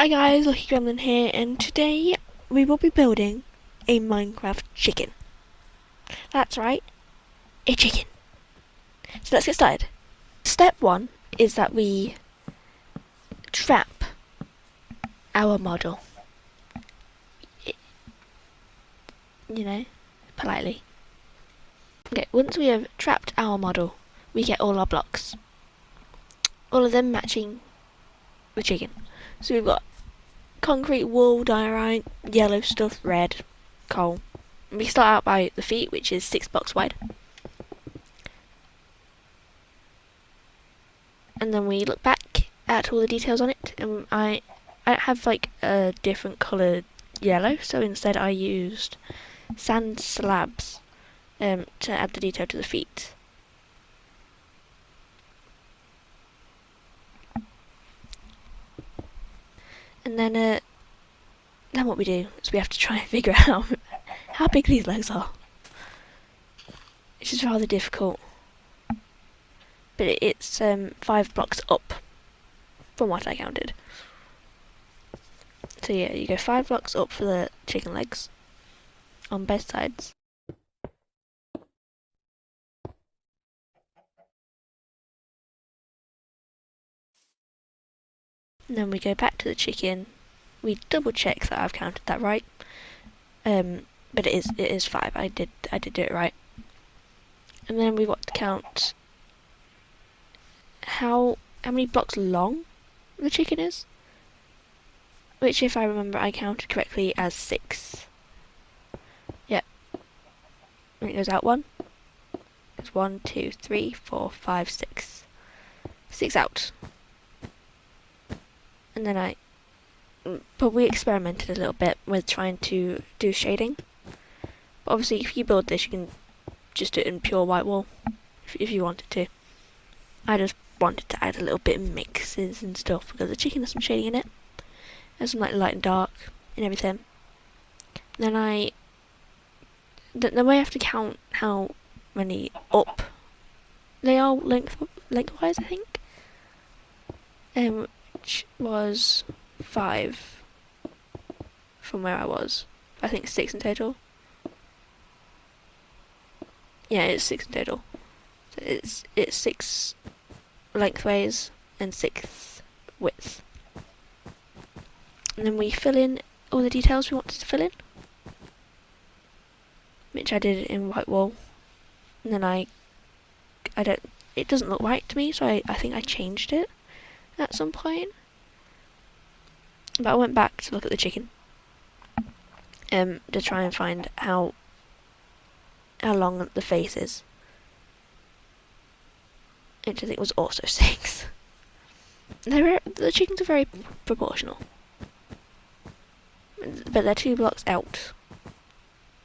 Hi guys, Lucky Gremlin here, and today we will be building a Minecraft chicken. That's right, a chicken. So let's get started. Step 1 is that we trap our model. You know, politely. Okay, once we have trapped our model, we get all our blocks. All of them matching the chicken. So we've got concrete, wool, diorite, yellow stuff, red, coal. And we start out by the feet, which is 6 blocks wide. And then we look back at all the details on it, and I have like a different coloured yellow, so instead I used sand slabs to add the detail to the feet. And then what we do is we have to try and figure out how big these legs are, which is rather difficult. But it's 5 blocks up from what I counted. So yeah, you go 5 blocks up for the chicken legs on both sides. And then we go back to the chicken. We double check that I've counted that right. But it is 5. I did do it right. And then we want to count how many blocks long the chicken is, which, if I remember, I counted correctly as 6. Yep. And it goes out 1. It's 1, 2, 3, 4, 5, 6. 6 out. And then but we experimented a little bit with trying to do shading. But obviously, if you build this, you can just do it in pure white wool if you wanted to. I just wanted to add a little bit of mixes and stuff because the chicken has some shading in it. There's some like light and dark and everything. Then then we have to count how many up they are lengthwise, I think. Which was 5 from where I was. I think 6 in total. Yeah, it's 6 in total. So it's 6 lengthways and 6 width. And then we fill in all the details we wanted to fill in, which I did in white wool. And then it doesn't look right to me, so I think I changed it at some point. But I went back to look at the chicken to try and find how long the face is, which I think was also 6. The chickens are very proportional, but they're 2 blocks out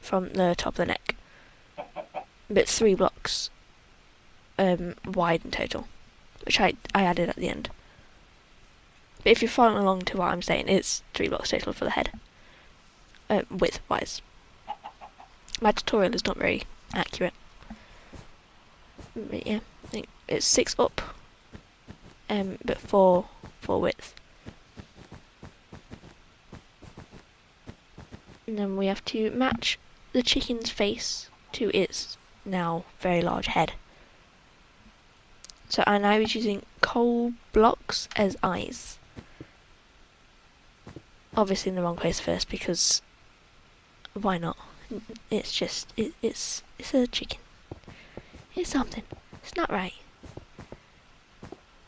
from the top of the neck, but 3 blocks wide in total, which I added at the end. But if you're following along to what I'm saying, it's 3 blocks total for the head, width-wise. My tutorial is not very accurate. But yeah, I think it's 6 up, but 4 width. And then we have to match the chicken's face to its now very large head. So I was using coal blocks as eyes. Obviously in the wrong place first, because why not? It's just it's a chicken. It's something. It's not right.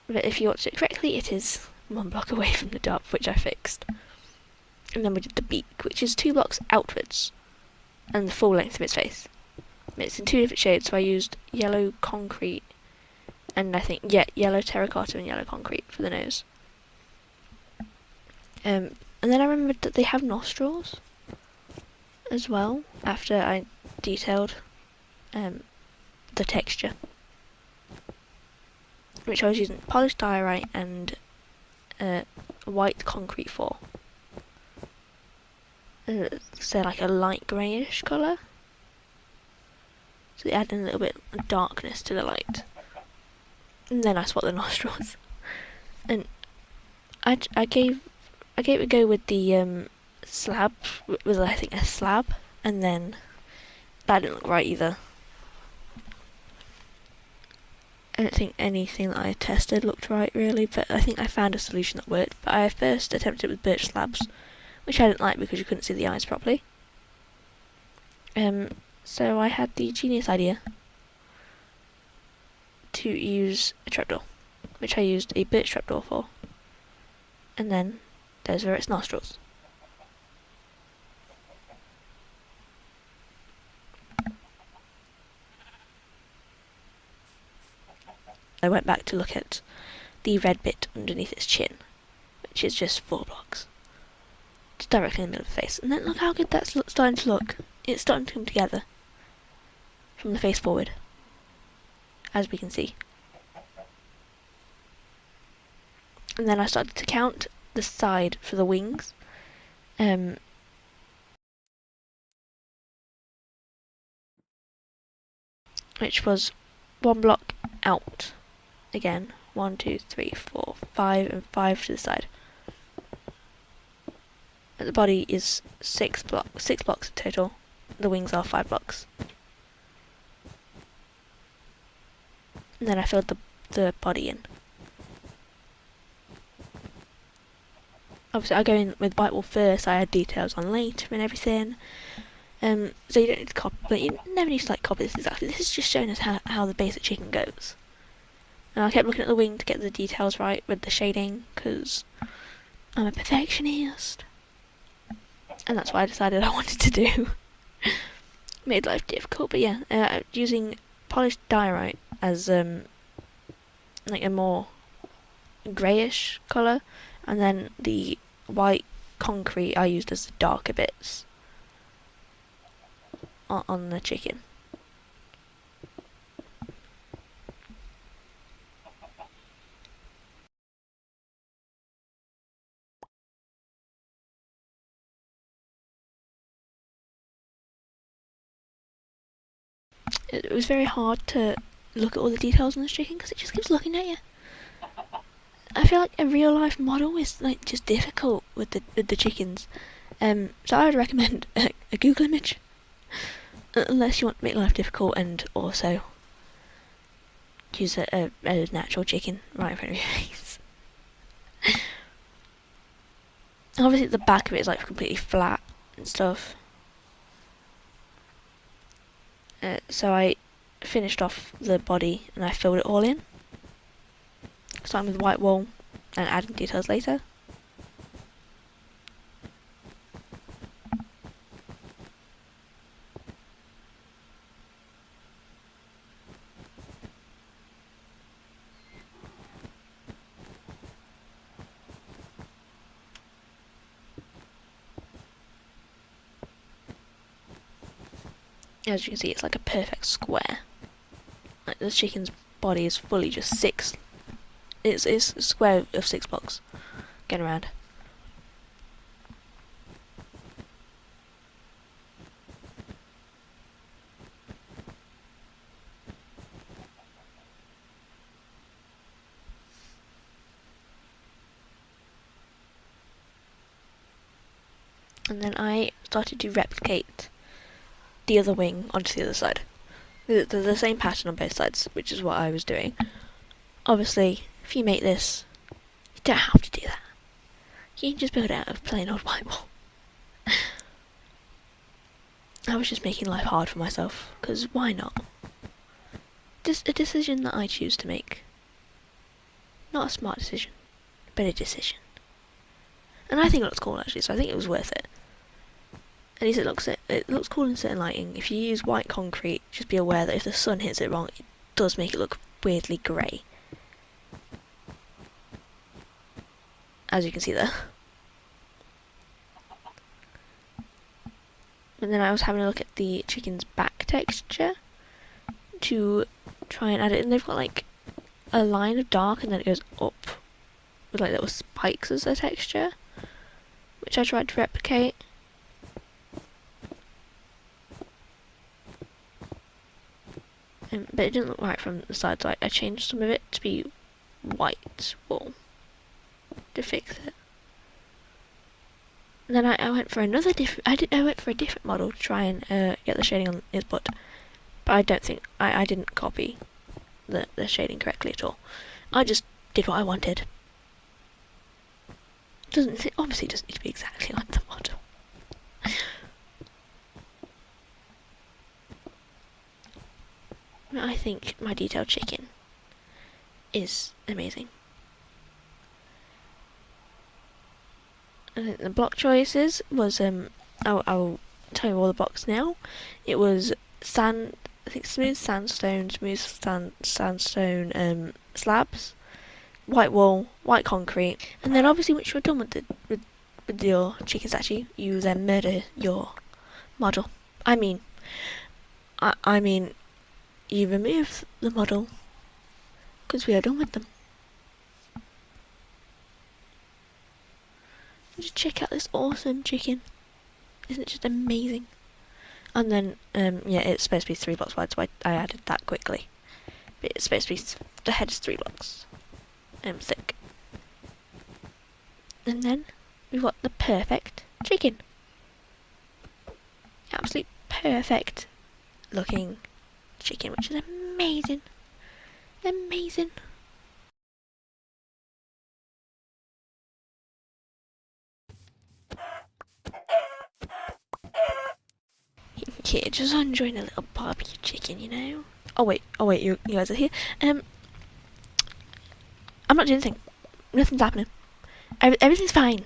But if you watch it correctly, it is 1 block away from the top, which I fixed. And then we did the beak, which is 2 blocks outwards, and the full length of its face. It's in 2 different shades, so I used yellow concrete, and I think, yeah, yellow terracotta and yellow concrete for the nose. And then I remembered that they have nostrils as well, after I detailed the texture, which I was using polished diorite and white concrete for. So like a light greyish colour. So they add in a little bit of darkness to the light. And then I swap the nostrils. And I gave I gave it a go with the slab, with I think a slab, and then that didn't look right either. I don't think anything that I tested looked right really, but I think I found a solution that worked. But I first attempted it with birch slabs, which I didn't like because you couldn't see the eyes properly. So I had the genius idea to use a trapdoor, which I used a birch trapdoor for. And then those are its nostrils. I went back to look at the red bit underneath its chin, which is just 4 blocks. Just directly in the middle of the face. And then look how good that's starting to look. It's starting to come together from the face forward, as we can see. And then I started to count the side for the wings. Which was 1 block out. Again, 1, 2, 3, 4, 5, and 5 to the side. And the body is 6 blocks in total. The wings are 5 blocks. And then I filled the body in. Obviously, I go in with white wool first. I add details on later and everything. So you don't need to copy, but you never need to like copy this exactly. This is just showing us how the basic chicken goes. And I kept looking at the wing to get the details right with the shading, because I'm a perfectionist. And that's what I decided I wanted to do. Made life difficult, but yeah, using polished diorite as like a more greyish colour, and then the white concrete I used as the darker bits on the chicken. It was very hard to look at all the details on this chicken because it just keeps looking at you. I feel like a real life model is like just difficult with the chickens. So I would recommend a Google image, unless you want to make life difficult and also use a natural chicken right in front of your face. Obviously the back of it is like completely flat and stuff. So I finished off the body and I filled it all in, starting with white wool and adding details later. As you can see, it's like a perfect square. Like the chicken's body is fully just 6. It's a square of 6 blocks going around. And then I started to replicate the other wing onto the other side. They're the same pattern on both sides, which is what I was doing. Obviously, if you make this, you don't have to do that. You can just build it out of plain old white wool. I was just making life hard for myself, because why not? Just a decision that I choose to make. Not a smart decision, but a decision. And I think it looks cool actually, so I think it was worth it. At least it looks cool in certain lighting. If you use white concrete, just be aware that if the sun hits it wrong, it does make it look weirdly grey. As you can see there. And then I was having a look at the chicken's back texture to try and add it, and they've got like a line of dark and then it goes up with like little spikes as a texture, which I tried to replicate. But it didn't look right from the side, so I changed some of it to be white wool to fix it. And then I went for another different. I went for a different model to try and get the shading on his butt. But I don't think I didn't copy the shading correctly at all. I just did what I wanted. It obviously doesn't need to be exactly like the model. I think my detailed chicken is amazing. The block choices was I'll tell you all the blocks now. It was sand, I think smooth sandstone, slabs, white wall, white concrete, and then obviously once you're done with your chicken statue, you then murder your model. I mean, I mean, you remove the model because we are done with them. Just check out this awesome chicken. Isn't it just amazing? And then, yeah, it's supposed to be 3 blocks wide, so I added that quickly. But it's supposed to be, the head is 3 blocks thick. And then, we've got the perfect chicken. Absolutely perfect looking chicken, which is amazing. Amazing. Yeah, just enjoying a little barbecue chicken, you know. Oh wait, you guys are here. I'm not doing anything. Nothing's happening. Everything's fine.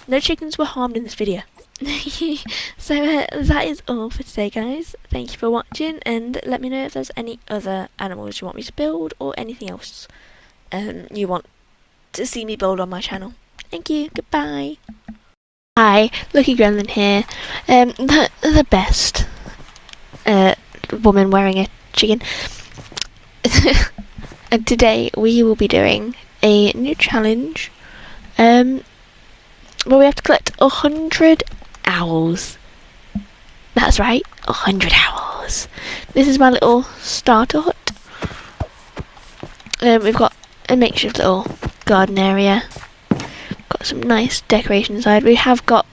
No chickens were harmed in this video. So that is all for today, guys. Thank you for watching, and let me know if there's any other animals you want me to build or anything else you want to see me build on my channel. Thank you. Goodbye. Hi, Lucky Gremlin here. The best woman wearing a chicken. And today we will be doing a new challenge. Where we have to collect 100 owls. That's right, 100 owls. This is my little starter hut. We've got a makeshift little garden area. Got some nice decoration inside. We have got